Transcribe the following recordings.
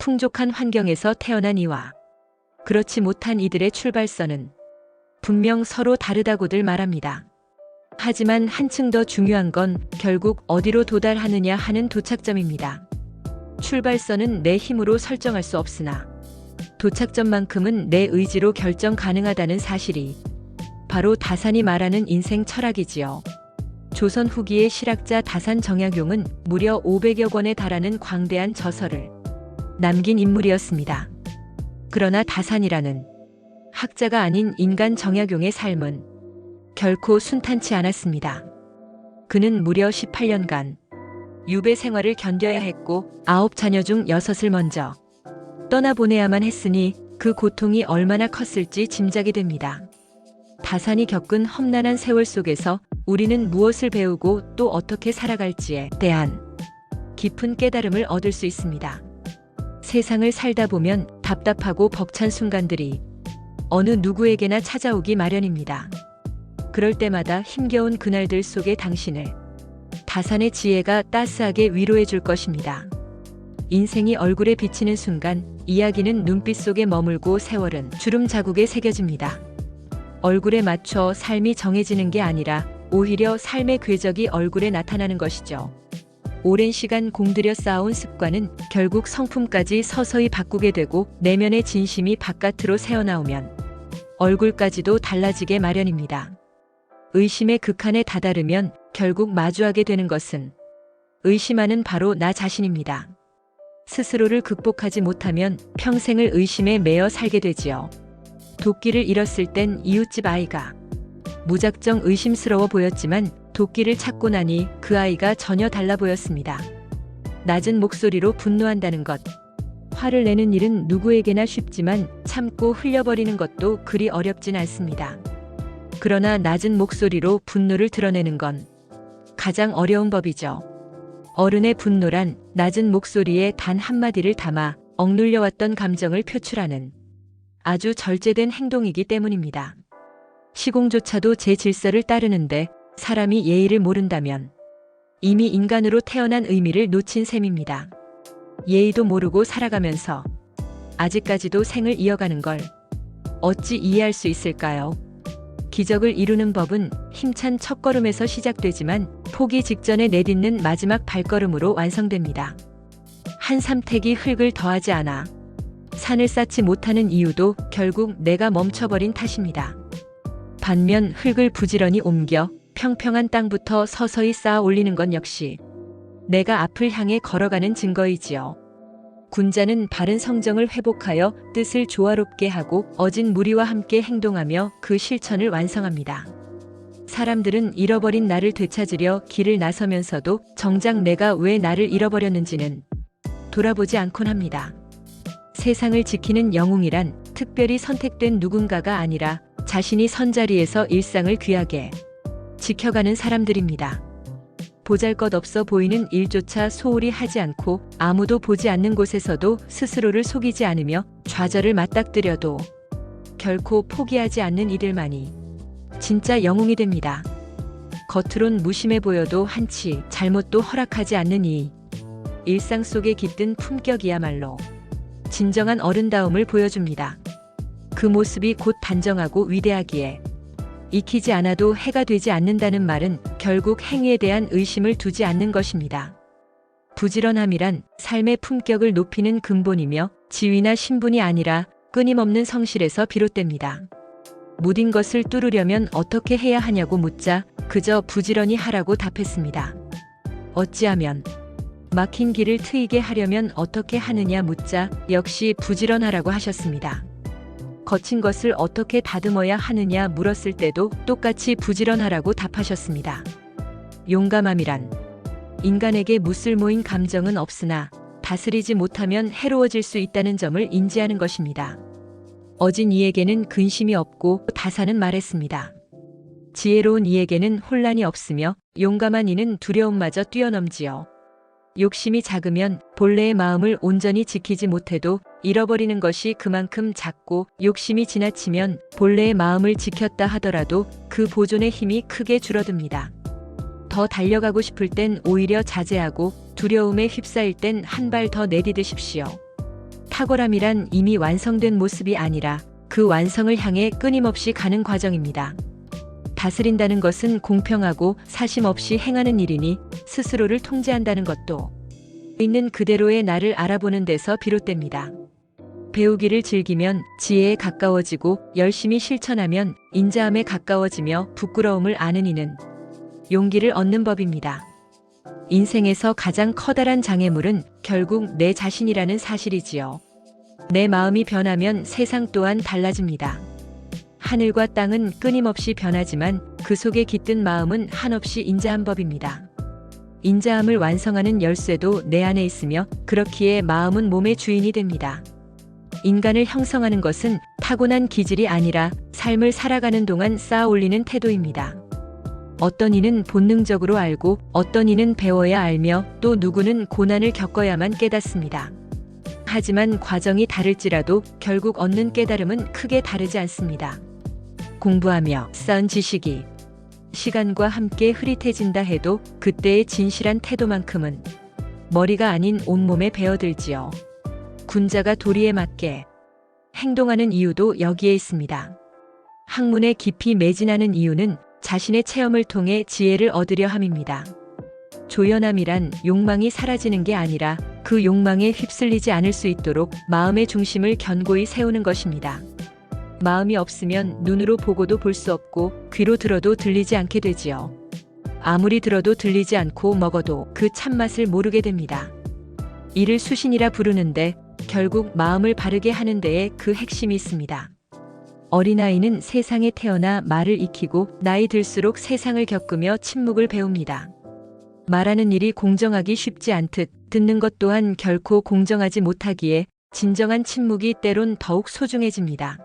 풍족한 환경에서 태어난 이와 그렇지 못한 이들의 출발선은 분명 서로 다르다고들 말합니다. 하지만 한층 더 중요한 건 결국 어디로 도달하느냐 하는 도착점입니다. 출발선은 내 힘으로 설정할 수 없으나 도착점만큼은 내 의지로 결정 가능하다는 사실이 바로 다산이 말하는 인생 철학이지요. 조선 후기의 실학자 다산 정약용은 무려 500여 권에 달하는 광대한 저서를 남긴 인물이었습니다. 그러나 다산이라는 학자가 아닌 인간 정약용의 삶은 결코 순탄치 않았습니다. 그는 무려 18년간 유배 생활을 견뎌야 했고 9자녀 중 6을 먼저 떠나보내야만 했으니 그 고통이 얼마나 컸을지 짐작이 됩니다. 다산이 겪은 험난한 세월 속에서 우리는 무엇을 배우고 또 어떻게 살아갈지에 대한 깊은 깨달음을 얻을 수 있습니다. 세상을 살다 보면 답답하고 벅찬 순간들이 어느 누구에게나 찾아오기 마련입니다. 그럴 때마다 힘겨운 그날들 속에 당신을 다산의 지혜가 따스하게 위로해 줄 것입니다. 인생이 얼굴에 비치는 순간 이야기는 눈빛 속에 머물고 세월은 주름 자국에 새겨집니다. 얼굴에 맞춰 삶이 정해지는 게 아니라 오히려 삶의 궤적이 얼굴에 나타나는 것이죠. 오랜 시간 공들여 쌓아온 습관은 결국 성품까지 서서히 바꾸게 되고 내면의 진심이 바깥으로 새어나오면 얼굴까지도 달라지게 마련입니다. 의심의 극한에 다다르면 결국 마주하게 되는 것은 의심하는 바로 나 자신입니다. 스스로를 극복하지 못하면 평생을 의심에 매여 살게 되지요. 도끼를 잃었을 땐 이웃집 아이가 무작정 의심스러워 보였지만 도끼를 찾고 나니 그 아이가 전혀 달라 보였습니다. 낮은 목소리로 분노한다는 것. 화를 내는 일은 누구에게나 쉽지만 참고 흘려버리는 것도 그리 어렵진 않습니다. 그러나 낮은 목소리로 분노를 드러내는 건 가장 어려운 법이죠. 어른의 분노란 낮은 목소리에 단 한마디를 담아 억눌려왔던 감정을 표출하는 아주 절제된 행동이기 때문입니다. 시공조차도 제 질서를 따르는데 사람이 예의를 모른다면 이미 인간으로 태어난 의미를 놓친 셈입니다. 예의도 모르고 살아가면서 아직까지도 생을 이어가는 걸 어찌 이해할 수 있을까요? 기적을 이루는 법은 힘찬 첫걸음에서 시작되지만 포기 직전에 내딛는 마지막 발걸음으로 완성됩니다. 한 삼택이 흙을 더하지 않아 산을 쌓지 못하는 이유도 결국 내가 멈춰버린 탓입니다. 반면 흙을 부지런히 옮겨 평평한 땅부터 서서히 쌓아 올리는 건 역시 내가 앞을 향해 걸어가는 증거이지요. 군자는 바른 성정을 회복하여 뜻을 조화롭게 하고 어진 무리와 함께 행동하며 그 실천을 완성합니다. 사람들은 잃어버린 나를 되찾으려 길을 나서면서도 정작 내가 왜 나를 잃어버렸는지는 돌아보지 않곤 합니다. 세상을 지키는 영웅이란 특별히 선택된 누군가가 아니라 자신이 선자리에서 일상을 귀하게 지켜가는 사람들입니다. 보잘것없어 보이는 일조차 소홀히 하지 않고 아무도 보지 않는 곳에서도 스스로를 속이지 않으며 좌절을 맞닥뜨려도 결코 포기하지 않는 이들만이 진짜 영웅이 됩니다. 겉으론 무심해 보여도 한치 잘못도 허락하지 않는 이 일상 속에 깃든 품격이야말로 진정한 어른다움을 보여줍니다. 그 모습이 곧 단정하고 위대하기에 익히지 않아도 해가 되지 않는다는 말은 결국 행위에 대한 의심을 두지 않는 것입니다. 부지런함이란 삶의 품격을 높이는 근본이며 지위나 신분이 아니라 끊임없는 성실에서 비롯됩니다. 무딘 것을 뚫으려면 어떻게 해야 하냐고 묻자 그저 부지런히 하라고 답했습니다. 어찌하면 막힌 길을 트이게 하려면 어떻게 하느냐 묻자 역시 부지런하라고 하셨습니다. 거친 것을 어떻게 다듬어야 하느냐 물었을 때도 똑같이 부지런하라고 답하셨습니다. 용감함이란 인간에게 무쓸모인 감정은 없으나 다스리지 못하면 해로워질 수 있다는 점을 인지하는 것입니다. 어진 이에게는 근심이 없고 다산은 말했습니다. 지혜로운 이에게는 혼란이 없으며 용감한 이는 두려움마저 뛰어넘지요. 욕심이 작으면 본래의 마음을 온전히 지키지 못해도 잃어버리는 것이 그만큼 작고 욕심이 지나치면 본래의 마음을 지켰다 하더라도 그 보존의 힘이 크게 줄어듭니다. 더 달려가고 싶을 땐 오히려 자제하고 두려움에 휩싸일 땐 한 발 더 내디디십시오. 탁월함이란 이미 완성된 모습이 아니라 그 완성을 향해 끊임없이 가는 과정입니다. 다스린다는 것은 공평하고 사심 없이 행하는 일이니 스스로를 통제한다는 것도 있는 그대로의 나를 알아보는 데서 비롯됩니다. 배우기를 즐기면 지혜에 가까워지고 열심히 실천하면 인자함에 가까워지며 부끄러움을 아는 이는 용기를 얻는 법입니다. 인생에서 가장 커다란 장애물은 결국 내 자신이라는 사실이지요. 내 마음이 변하면 세상 또한 달라집니다. 하늘과 땅은 끊임없이 변하지만 그 속에 깃든 마음은 한없이 인자한 법입니다. 인자함을 완성하는 열쇠도 내 안에 있으며 그렇기에 마음은 몸의 주인이 됩니다. 인간을 형성하는 것은 타고난 기질이 아니라 삶을 살아가는 동안 쌓아 올리는 태도입니다. 어떤 이는 본능적으로 알고 어떤 이는 배워야 알며 또 누구는 고난을 겪어야만 깨닫습니다. 하지만 과정이 다를지라도 결국 얻는 깨달음은 크게 다르지 않습니다. 공부하며 쌓은 지식이 시간과 함께 흐릿해진다 해도 그때의 진실한 태도만큼은 머리가 아닌 온몸에 배어들지요. 군자가 도리에 맞게 행동하는 이유도 여기에 있습니다. 학문에 깊이 매진하는 이유는 자신의 체험을 통해 지혜를 얻으려 함입니다. 조연함이란 욕망이 사라지는 게 아니라 그 욕망에 휩쓸리지 않을 수 있도록 마음의 중심을 견고히 세우는 것입니다. 마음이 없으면 눈으로 보고도 볼 수 없고 귀로 들어도 들리지 않게 되지요. 아무리 들어도 들리지 않고 먹어도 그 참맛을 모르게 됩니다. 이를 수신이라 부르는데 결국 마음을 바르게 하는 데에 그 핵심이 있습니다. 어린아이는 세상에 태어나 말을 익히고 나이 들수록 세상을 겪으며 침묵을 배웁니다. 말하는 일이 공정하기 쉽지 않듯 듣는 것 또한 결코 공정하지 못하기에 진정한 침묵이 때론 더욱 소중해집니다.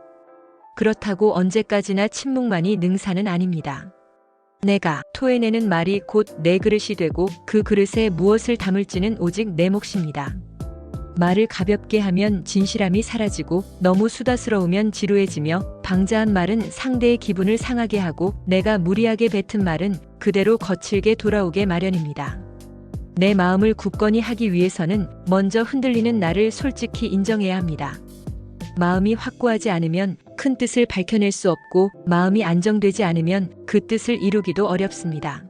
그렇다고 언제까지나 침묵만이 능사는 아닙니다. 내가 토해내는 말이 곧 내 그릇이 되고 그 그릇에 무엇을 담을지는 오직 내 몫입니다. 말을 가볍게 하면 진실함이 사라지고 너무 수다스러우면 지루해지며 방자한 말은 상대의 기분을 상하게 하고 내가 무리하게 뱉은 말은 그대로 거칠게 돌아오게 마련입니다. 내 마음을 굳건히 하기 위해서는 먼저 흔들리는 나를 솔직히 인정해야 합니다. 마음이 확고하지 않으면 큰 뜻을 밝혀낼 수 없고 마음이 안정되지 않으면 그 뜻을 이루기도 어렵습니다.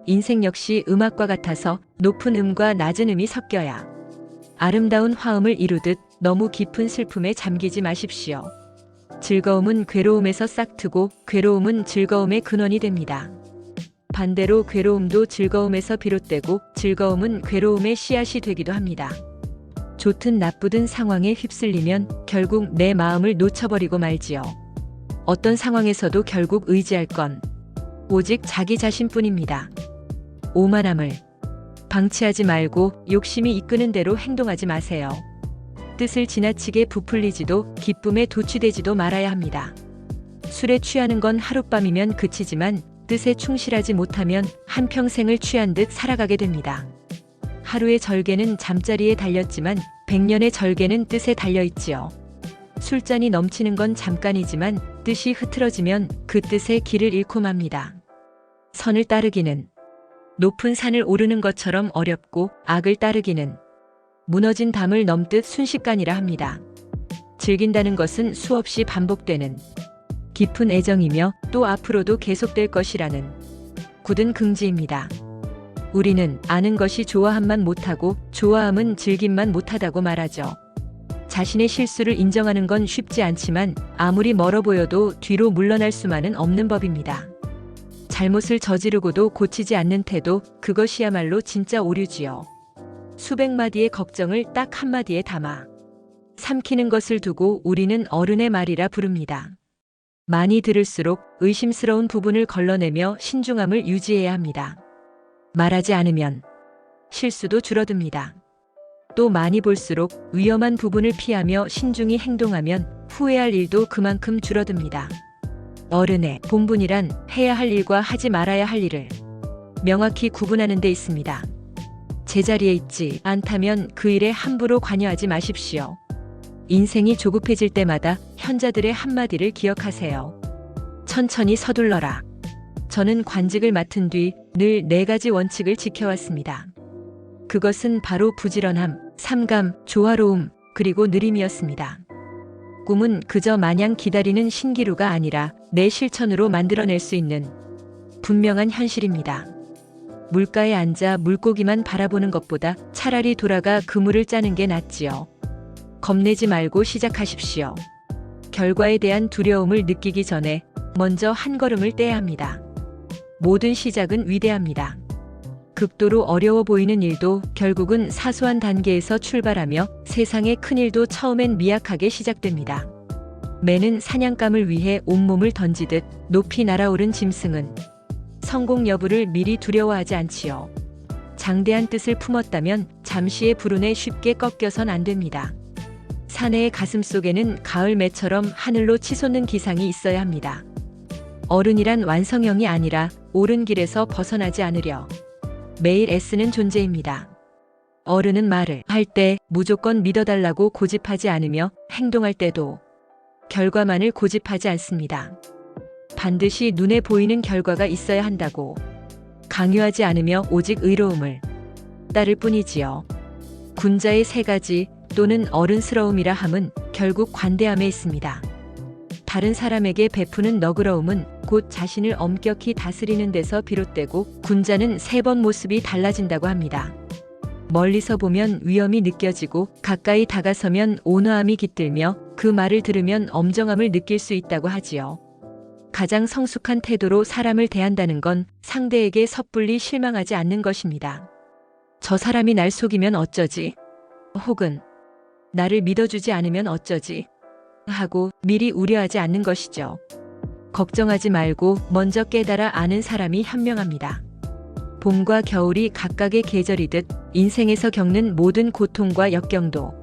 인생 역시 음악과 같아서 높은 음과 낮은 음이 섞여야 아름다운 화음을 이루듯 너무 깊은 슬픔에 잠기지 마십시오. 즐거움은 괴로움에서 싹트고 괴로움은 즐거움의 근원이 됩니다. 반대로 괴로움도 즐거움에서 비롯되고 즐거움은 괴로움의 씨앗이 되기도 합니다. 좋든 나쁘든 상황에 휩쓸리면 결국 내 마음을 놓쳐버리고 말지요. 어떤 상황에서도 결국 의지할 건 오직 자기 자신뿐입니다. 오만함을 방치하지 말고 욕심이 이끄는 대로 행동하지 마세요. 뜻을 지나치게 부풀리지도 기쁨에 도취되지도 말아야 합니다. 술에 취하는 건 하룻밤이면 그치지만 뜻에 충실하지 못하면 한평생을 취한 듯 살아가게 됩니다. 하루의 절개는 잠자리에 달렸지만 100년의 절개는 뜻에 달려있지요. 술잔이 넘치는 건 잠깐이지만 뜻이 흐트러지면 그 뜻의 길을 잃고 맙니다. 선을 따르기는 높은 산을 오르는 것처럼 어렵고 악을 따르기는 무너진 담을 넘듯 순식간이라 합니다. 즐긴다는 것은 수없이 반복되는 깊은 애정이며 또 앞으로도 계속될 것이라는 굳은 긍지입니다. 우리는 아는 것이 좋아함만 못하고 좋아함은 즐김만 못하다고 말하죠. 자신의 실수를 인정하는 건 쉽지 않지만 아무리 멀어 보여도 뒤로 물러날 수만은 없는 법입니다. 잘못을 저지르고도 고치지 않는 태도, 그것이야말로 진짜 오류지요. 수백 마디의 걱정을 딱 한마디에 담아 삼키는 것을 두고 우리는 어른의 말이라 부릅니다. 많이 들을수록 의심스러운 부분을 걸러내며 신중함을 유지해야 합니다. 말하지 않으면 실수도 줄어듭니다. 또 많이 볼수록 위험한 부분을 피하며 신중히 행동하면 후회할 일도 그만큼 줄어듭니다. 어른의 본분이란 해야 할 일과 하지 말아야 할 일을 명확히 구분하는 데 있습니다. 제자리에 있지 않다면 그 일에 함부로 관여하지 마십시오. 인생이 조급해질 때마다 현자들의 한마디를 기억하세요. 천천히 서둘러라. 저는 관직을 맡은 뒤 늘 4가지 원칙을 지켜왔습니다. 그것은 바로 부지런함, 삼감, 조화로움, 그리고 느림이었습니다. 꿈은 그저 마냥 기다리는 신기루가 아니라 내 실천으로 만들어낼 수 있는 분명한 현실입니다. 물가에 앉아 물고기만 바라보는 것보다 차라리 돌아가 그물을 짜는 게 낫지요. 겁내지 말고 시작하십시오. 결과에 대한 두려움을 느끼기 전에 먼저 한 걸음을 떼야 합니다. 모든 시작은 위대합니다. 극도로 어려워 보이는 일도 결국은 사소한 단계에서 출발하며 세상의 큰 일도 처음엔 미약하게 시작됩니다. 매는 사냥감을 위해 온몸을 던지듯 높이 날아오른 짐승은 성공 여부를 미리 두려워하지 않지요. 장대한 뜻을 품었다면 잠시의 불운에 쉽게 꺾여선 안 됩니다. 사내의 가슴 속에는 가을 매처럼 하늘로 치솟는 기상이 있어야 합니다. 어른이란 완성형이 아니라 옳은 길에서 벗어나지 않으려 매일 애쓰는 존재입니다. 어른은 말을 할 때 무조건 믿어달라고 고집하지 않으며 행동할 때도 결과만을 고집하지 않습니다. 반드시 눈에 보이는 결과가 있어야 한다고 강요하지 않으며 오직 의로움을 따를 뿐이지요. 군자의 세 가지 또는 어른스러움이라 함은 결국 관대함에 있습니다. 다른 사람에게 베푸는 너그러움은 곧 자신을 엄격히 다스리는 데서 비롯되고 군자는 3번 모습이 달라진다고 합니다. 멀리서 보면 위험이 느껴지고 가까이 다가서면 온화함이 깃들며 그 말을 들으면 엄정함을 느낄 수 있다고 하지요. 가장 성숙한 태도로 사람을 대한다는 건 상대에게 섣불리 실망하지 않는 것입니다. 저 사람이 날 속이면 어쩌지? 혹은 나를 믿어주지 않으면 어쩌지? 하고 미리 우려하지 않는 것이죠. 걱정하지 말고 먼저 깨달아 아는 사람이 현명합니다. 봄과 겨울이 각각의 계절이듯 인생에서 겪는 모든 고통과 역경도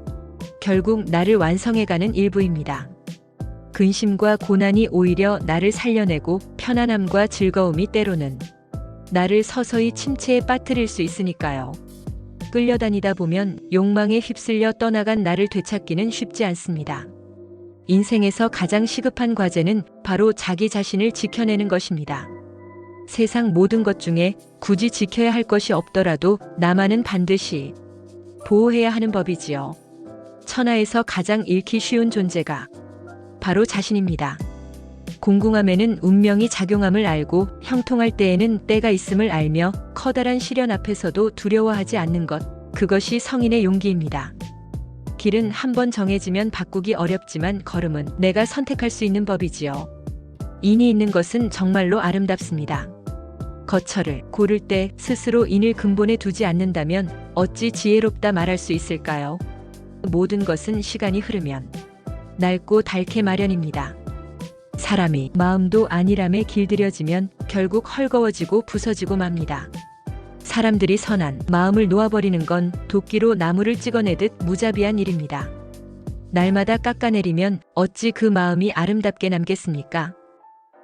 결국 나를 완성해가는 일부입니다. 근심과 고난이 오히려 나를 살려내고 편안함과 즐거움이 때로는 나를 서서히 침체에 빠뜨릴 수 있으니까요. 끌려다니다 보면 욕망에 휩쓸려 떠나간 나를 되찾기는 쉽지 않습니다. 인생에서 가장 시급한 과제는 바로 자기 자신을 지켜내는 것입니다. 세상 모든 것 중에 굳이 지켜야 할 것이 없더라도 나만은 반드시 보호해야 하는 법이지요. 천하에서 가장 잃기 쉬운 존재가 바로 자신입니다. 공공함에는 운명이 작용함을 알고 형통할 때에는 때가 있음을 알며 커다란 시련 앞에서도 두려워하지 않는 것, 그것이 성인의 용기입니다. 길은 한번 정해지면 바꾸기 어렵지만 걸음은 내가 선택할 수 있는 법이지요. 인이 있는 것은 정말로 아름답습니다. 거처를 고를 때 스스로 인을 근본에 두지 않는다면 어찌 지혜롭다 말할 수 있을까요? 모든 것은 시간이 흐르면 낡고 닳게 마련입니다. 사람이 마음도 안일함에 길들여지면 결국 헐거워지고 부서지고 맙니다. 사람들이 선한 마음을 놓아버리는 건 도끼로 나무를 찍어내듯 무자비한 일입니다. 날마다 깎아내리면 어찌 그 마음이 아름답게 남겠습니까?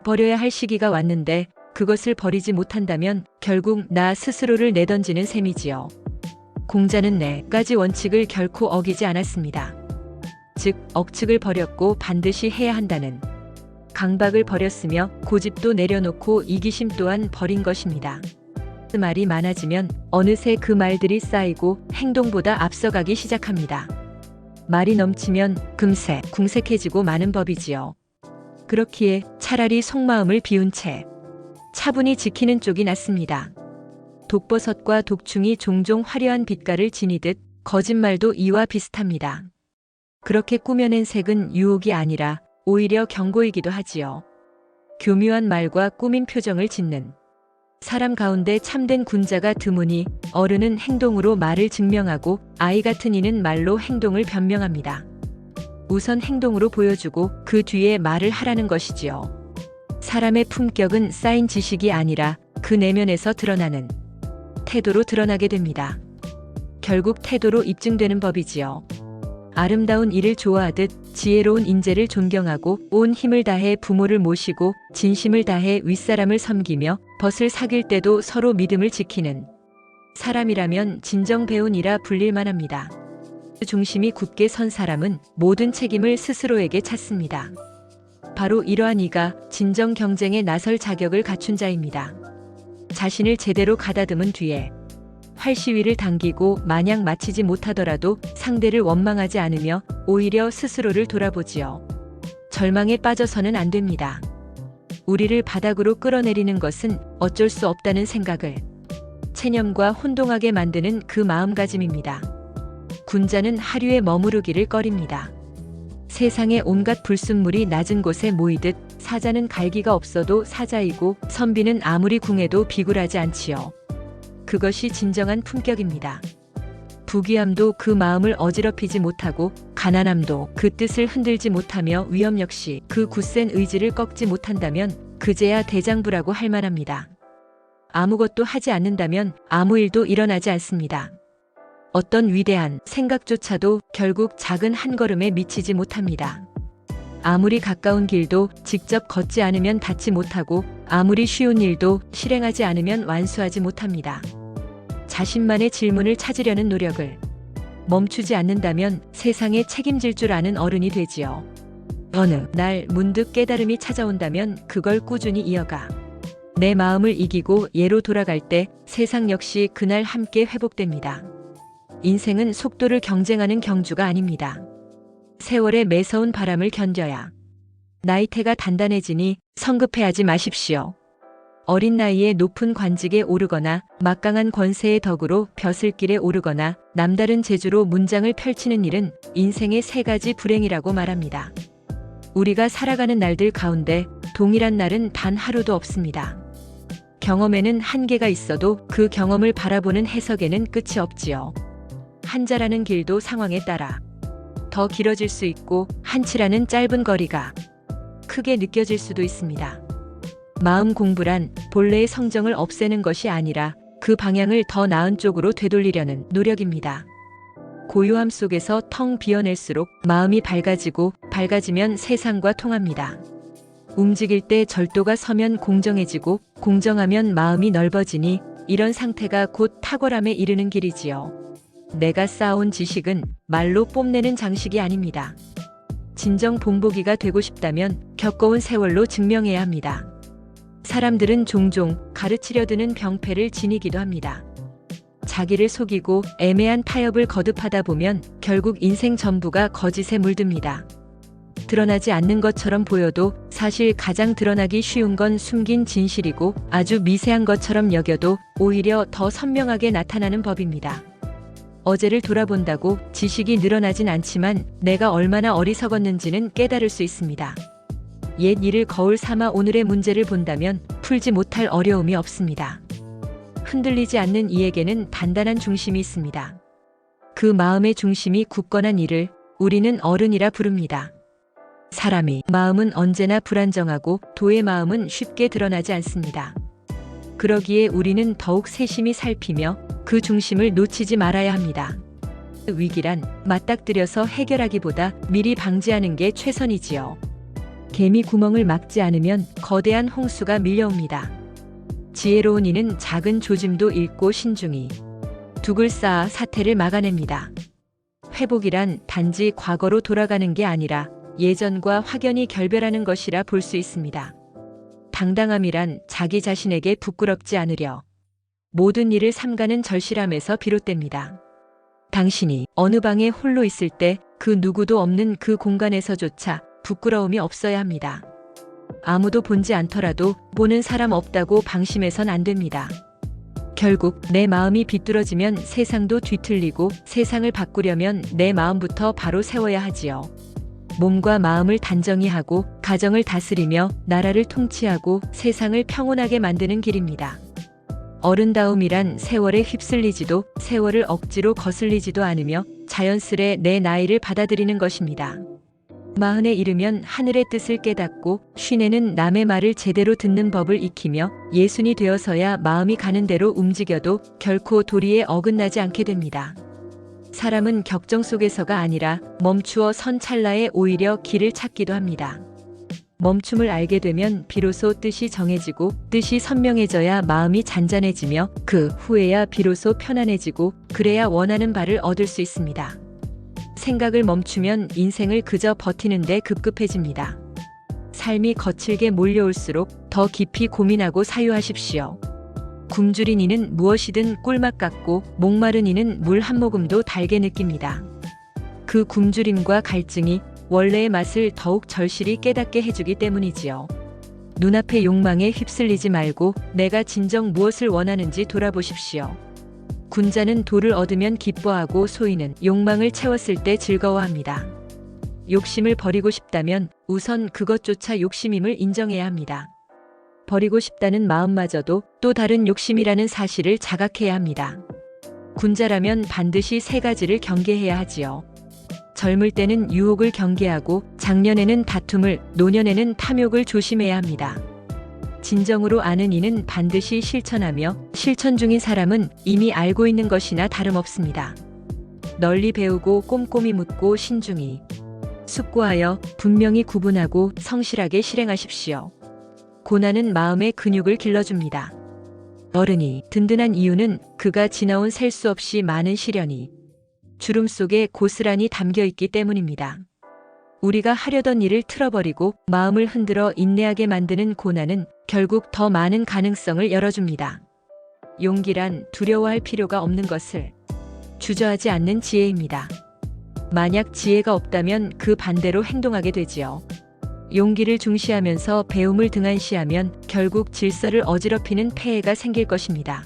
버려야 할 시기가 왔는데 그것을 버리지 못한다면 결국 나 스스로를 내던지는 셈이지요. 공자는 4가지 원칙을 결코 어기지 않았습니다. 즉, 억측을 버렸고 반드시 해야 한다는 강박을 버렸으며 고집도 내려놓고 이기심 또한 버린 것입니다. 말이 많아지면 어느새 그 말들이 쌓이고 행동보다 앞서가기 시작합니다. 말이 넘치면 금세 궁색해지고 마는 법이지요. 그렇기에 차라리 속마음을 비운 채 차분히 지키는 쪽이 낫습니다. 독버섯과 독충이 종종 화려한 빛깔을 지니듯 거짓말도 이와 비슷합니다. 그렇게 꾸며낸 색은 유혹이 아니라 오히려 경고이기도 하지요. 교묘한 말과 꾸민 표정을 짓는 사람 가운데 참된 군자가 드무니 어른은 행동으로 말을 증명하고 아이 같은 이는 말로 행동을 변명합니다. 우선 행동으로 보여주고 그 뒤에 말을 하라는 것이지요. 사람의 품격은 쌓인 지식이 아니라 그 내면에서 드러나는 태도로 드러나게 됩니다. 결국 태도로 입증되는 법이지요. 아름다운 일을 좋아하듯 지혜로운 인재를 존경하고 온 힘을 다해 부모를 모시고 진심을 다해 윗사람을 섬기며 벗을 사귈 때도 서로 믿음을 지키는 사람이라면 진정 배운이라 불릴 만합니다. 중심이 굳게 선 사람은 모든 책임을 스스로에게 찾습니다. 바로 이러한 이가 진정 경쟁에 나설 자격을 갖춘 자입니다. 자신을 제대로 가다듬은 뒤에 활시위를 당기고 마냥 마치지 못하더라도 상대를 원망하지 않으며 오히려 스스로를 돌아보지요. 절망에 빠져서는 안 됩니다. 우리를 바닥으로 끌어내리는 것은 어쩔 수 없다는 생각을 체념과 혼동하게 만드는 그 마음가짐입니다. 군자는 하류에 머무르기를 꺼립니다. 세상의 온갖 불순물이 낮은 곳에 모이듯 사자는 갈기가 없어도 사자이고 선비는 아무리 궁해도 비굴하지 않지요. 그것이 진정한 품격입니다. 부귀함도 그 마음을 어지럽히지 못하고 가난함도 그 뜻을 흔들지 못하며 위험 역시 그 굳센 의지를 꺾지 못한다면 그제야 대장부라고 할 만합니다. 아무것도 하지 않는다면 아무 일도 일어나지 않습니다. 어떤 위대한 생각조차도 결국 작은 한 걸음에 미치지 못합니다. 아무리 가까운 길도 직접 걷지 않으면 닿지 못하고 아무리 쉬운 일도 실행하지 않으면 완수하지 못합니다. 자신만의 질문을 찾으려는 노력을 멈추지 않는다면 세상에 책임질 줄 아는 어른이 되지요. 어느 날 문득 깨달음이 찾아온다면 그걸 꾸준히 이어가 내 마음을 이기고 예로 돌아갈 때 세상 역시 그날 함께 회복됩니다. 인생은 속도를 경쟁하는 경주가 아닙니다. 세월의 매서운 바람을 견뎌야 나이테가 단단해지니 성급해하지 마십시오. 어린 나이에 높은 관직에 오르거나 막강한 권세의 덕으로 벼슬길에 오르거나 남다른 재주로 문장을 펼치는 일은 인생의 세 가지 불행이라고 말합니다. 우리가 살아가는 날들 가운데 동일한 날은 단 하루도 없습니다. 경험에는 한계가 있어도 그 경험을 바라보는 해석에는 끝이 없지요. 한자라는 길도 상황에 따라 더 길어질 수 있고 한치라는 짧은 거리가 크게 느껴질 수도 있습니다. 마음 공부란 본래의 성정을 없애는 것이 아니라 그 방향을 더 나은 쪽으로 되돌리려는 노력입니다. 고요함 속에서 텅 비어낼수록 마음이 밝아지면 세상과 통합니다. 움직일 때 절도가 서면 공정해지고 공정하면 마음이 넓어지니 이런 상태가 곧 탁월함에 이르는 길이지요. 내가 쌓아온 지식은 말로 뽐내는 장식이 아닙니다. 진정 본보기가 되고 싶다면 겪어온 세월로 증명해야 합니다. 사람들은 종종 가르치려 드는 병폐를 지니기도 합니다. 자기를 속이고 애매한 타협을 거듭하다 보면 결국 인생 전부가 거짓에 물듭니다. 드러나지 않는 것처럼 보여도 사실 가장 드러나기 쉬운 건 숨긴 진실이고 아주 미세한 것처럼 여겨도 오히려 더 선명하게 나타나는 법입니다. 어제를 돌아본다고 지식이 늘어나진 않지만 내가 얼마나 어리석었는지는 깨달을 수 있습니다. 옛 일을 거울 삼아 오늘의 문제를 본다면 풀지 못할 어려움이 없습니다. 흔들리지 않는 이에게는 단단한 중심이 있습니다. 그 마음의 중심이 굳건한 이를 우리는 어른이라 부릅니다. 사람의 마음은 언제나 불안정하고 도의 마음은 쉽게 드러나지 않습니다. 그러기에 우리는 더욱 세심히 살피며 그 중심을 놓치지 말아야 합니다. 위기란 맞닥뜨려서 해결하기보다 미리 방지하는 게 최선이지요. 개미 구멍을 막지 않으면 거대한 홍수가 밀려옵니다. 지혜로운 이는 작은 조짐도 읽고 신중히 둑을 쌓아 사태를 막아냅니다. 회복이란 단지 과거로 돌아가는 게 아니라 예전과 확연히 결별하는 것이라 볼 수 있습니다. 당당함이란 자기 자신에게 부끄럽지 않으려 모든 일을 삼가는 절실함에서 비롯됩니다. 당신이 어느 방에 홀로 있을 때 그 누구도 없는 그 공간에서조차 부끄러움이 없어야 합니다. 아무도 본지 않더라도 보는 사람 없다고 방심해선 안 됩니다. 결국 내 마음이 비뚤어지면 세상도 뒤틀리고 세상을 바꾸려면 내 마음부터 바로 세워야 하지요. 몸과 마음을 단정히 하고 가정을 다스리며 나라를 통치하고 세상을 평온하게 만드는 길입니다. 어른다움이란 세월에 휩쓸리지도 세월을 억지로 거슬리지도 않으며 자연스레 내 나이를 받아들이는 것입니다. 40에 이르면 하늘의 뜻을 깨닫고 50에는 남의 말을 제대로 듣는 법을 익히며 60이 되어서야 마음이 가는 대로 움직여도 결코 도리에 어긋나지 않게 됩니다. 사람은 격정 속에서가 아니라 멈추어 선 찰나에 오히려 길을 찾기도 합니다. 멈춤을 알게 되면 비로소 뜻이 정해지고 뜻이 선명해져야 마음이 잔잔해지며 그 후에야 비로소 편안해지고 그래야 원하는 바를 얻을 수 있습니다. 생각을 멈추면 인생을 그저 버티는데 급급해집니다. 삶이 거칠게 몰려올수록 더 깊이 고민하고 사유하십시오. 굶주린 이는 무엇이든 꿀맛 같고 목마른 이는 물 한 모금도 달게 느낍니다. 그 굶주림과 갈증이 원래의 맛을 더욱 절실히 깨닫게 해주기 때문이지요. 눈앞의 욕망에 휩쓸리지 말고 내가 진정 무엇을 원하는지 돌아보십시오. 군자는 돌을 얻으면 기뻐하고 소인은 욕망을 채웠을 때 즐거워합니다. 욕심을 버리고 싶다면 우선 그것조차 욕심임을 인정해야 합니다. 버리고 싶다는 마음마저도 또 다른 욕심이라는 사실을 자각해야 합니다. 군자라면 반드시 세 가지를 경계해야 하지요. 젊을 때는 유혹을 경계하고 장년에는 다툼을, 노년에는 탐욕을 조심해야 합니다. 진정으로 아는 이는 반드시 실천하며 실천 중인 사람은 이미 알고 있는 것이나 다름없습니다. 널리 배우고 꼼꼼히 묻고 신중히 숙고하여 분명히 구분하고 성실하게 실행하십시오. 고난은 마음의 근육을 길러줍니다. 어른이 든든한 이유는 그가 지나온 셀 수 없이 많은 시련이 주름 속에 고스란히 담겨 있기 때문입니다. 우리가 하려던 일을 틀어버리고 마음을 흔들어 인내하게 만드는 고난은 결국 더 많은 가능성을 열어줍니다. 용기란 두려워할 필요가 없는 것을 주저하지 않는 지혜입니다. 만약 지혜가 없다면 그 반대로 행동하게 되지요. 용기를 중시하면서 배움을 등한시하면 결국 질서를 어지럽히는 폐해가 생길 것입니다.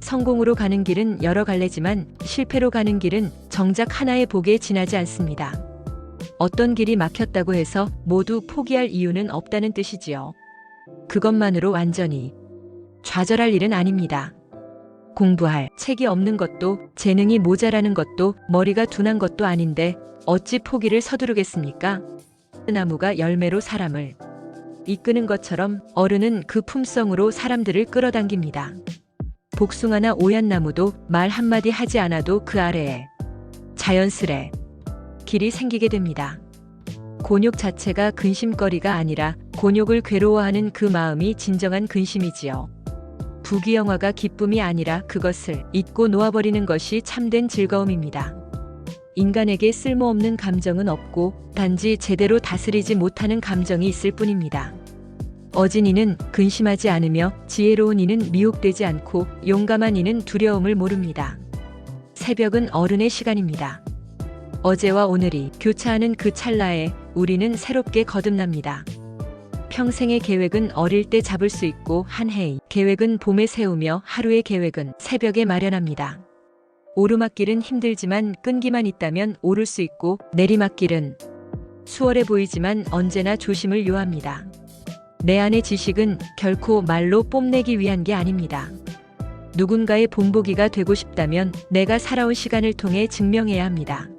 성공으로 가는 길은 여러 갈래지만 실패로 가는 길은 정작 하나의 복에 지나지 않습니다. 어떤 길이 막혔다고 해서 모두 포기할 이유는 없다는 뜻이지요. 그것만으로 완전히 좌절할 일은 아닙니다. 공부할 책이 없는 것도 재능이 모자라는 것도 머리가 둔한 것도 아닌데 어찌 포기를 서두르겠습니까? 나무가 열매로 사람을 이끄는 것처럼 어른은 그 품성으로 사람들을 끌어당깁니다. 복숭아나 오얏나무도 말 한마디 하지 않아도 그 아래에 자연스레 길이 생기게 됩니다. 곤욕 자체가 근심거리가 아니라 곤욕을 괴로워하는 그 마음이 진정한 근심이지요. 부귀영화가 기쁨이 아니라 그것을 잊고 놓아버리는 것이 참된 즐거움입니다. 인간에게 쓸모없는 감정은 없고 단지 제대로 다스리지 못하는 감정이 있을 뿐입니다. 어진 이는 근심하지 않으며 지혜로운 이는 미혹되지 않고 용감한 이는 두려움을 모릅니다. 새벽은 어른의 시간입니다. 어제와 오늘이 교차하는 그 찰나에 우리는 새롭게 거듭납니다. 평생의 계획은 어릴 때 잡을 수 있고 한 해의 계획은 봄에 세우며 하루의 계획은 새벽에 마련합니다. 오르막길은 힘들지만 끈기만 있다면 오를 수 있고 내리막길은 수월해 보이지만 언제나 조심을 요합니다. 내 안의 지식은 결코 말로 뽐내기 위한 게 아닙니다. 누군가의 본보기가 되고 싶다면 내가 살아온 시간을 통해 증명해야 합니다.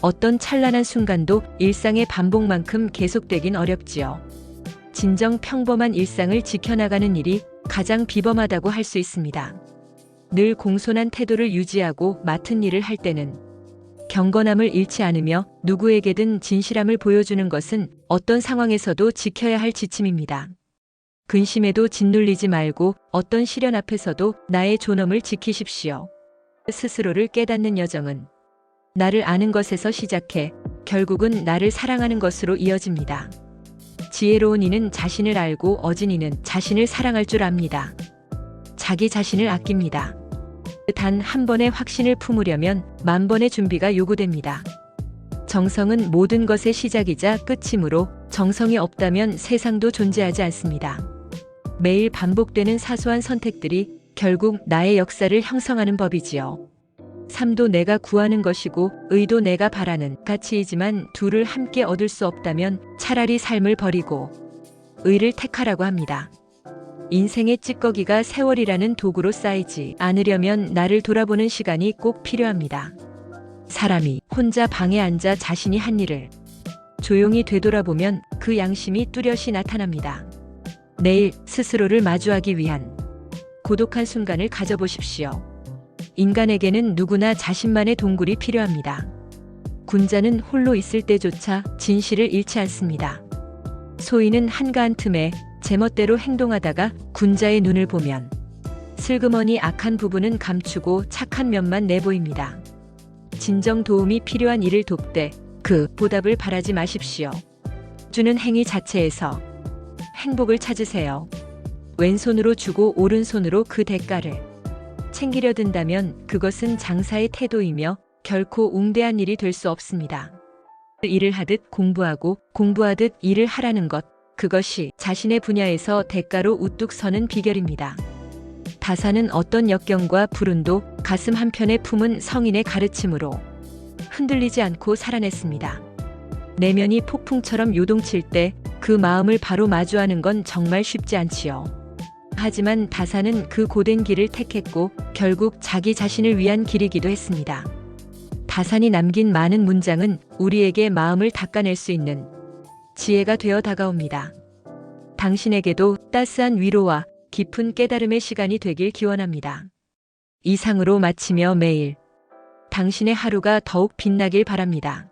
어떤 찬란한 순간도 일상의 반복만큼 계속되긴 어렵지요. 진정 평범한 일상을 지켜나가는 일이 가장 비범하다고 할 수 있습니다. 늘 공손한 태도를 유지하고 맡은 일을 할 때는 경건함을 잃지 않으며 누구에게든 진실함을 보여주는 것은 어떤 상황에서도 지켜야 할 지침입니다. 근심에도 짓눌리지 말고 어떤 시련 앞에서도 나의 존엄을 지키십시오. 스스로를 깨닫는 여정은 나를 아는 것에서 시작해 결국은 나를 사랑하는 것으로 이어집니다. 지혜로운 이는 자신을 알고 어진 이는 자신을 사랑할 줄 압니다. 자기 자신을 아낍니다. 단 한 번의 확신을 품으려면 만 번의 준비가 요구됩니다. 정성은 모든 것의 시작이자 끝이므로 정성이 없다면 세상도 존재하지 않습니다. 매일 반복되는 사소한 선택들이 결국 나의 역사를 형성하는 법이지요. 삶도 내가 구하는 것이고 의도 내가 바라는 가치이지만 둘을 함께 얻을 수 없다면 차라리 삶을 버리고 의를 택하라고 합니다. 인생의 찌꺼기가 세월이라는 도구로 쌓이지 않으려면 나를 돌아보는 시간이 꼭 필요합니다. 사람이 혼자 방에 앉아 자신이 한 일을 조용히 되돌아보면 그 양심이 뚜렷이 나타납니다. 내일 스스로를 마주하기 위한 고독한 순간을 가져보십시오. 인간에게는 누구나 자신만의 동굴이 필요합니다. 군자는 홀로 있을 때조차 진실을 잃지 않습니다. 소인은 한가한 틈에 제멋대로 행동하다가 군자의 눈을 보면 슬그머니 악한 부분은 감추고 착한 면만 내보입니다. 진정 도움이 필요한 일을 돕되 그 보답을 바라지 마십시오. 주는 행위 자체에서 행복을 찾으세요. 왼손으로 주고 오른손으로 그 대가를 챙기려 든다면 그것은 장사의 태도이며 결코 웅대한 일이 될 수 없습니다. 일을 하듯 공부하고 공부하듯 일을 하라는 것, 그것이 자신의 분야에서 대가로 우뚝 서는 비결입니다. 다사는 어떤 역경과 불운도 가슴 한편에 품은 성인의 가르침으로 흔들리지 않고 살아냈습니다. 내면이 폭풍처럼 요동칠 때 그 마음을 바로 마주하는 건 정말 쉽지 않지요. 하지만 다사는 그 고된 길을 택했고 결국 자기 자신을 위한 길이기도 했습니다. 다산이 남긴 많은 문장은 우리에게 마음을 닦아낼 수 있는 지혜가 되어 다가옵니다. 당신에게도 따스한 위로와 깊은 깨달음의 시간이 되길 기원합니다. 이상으로 마치며 매일 당신의 하루가 더욱 빛나길 바랍니다.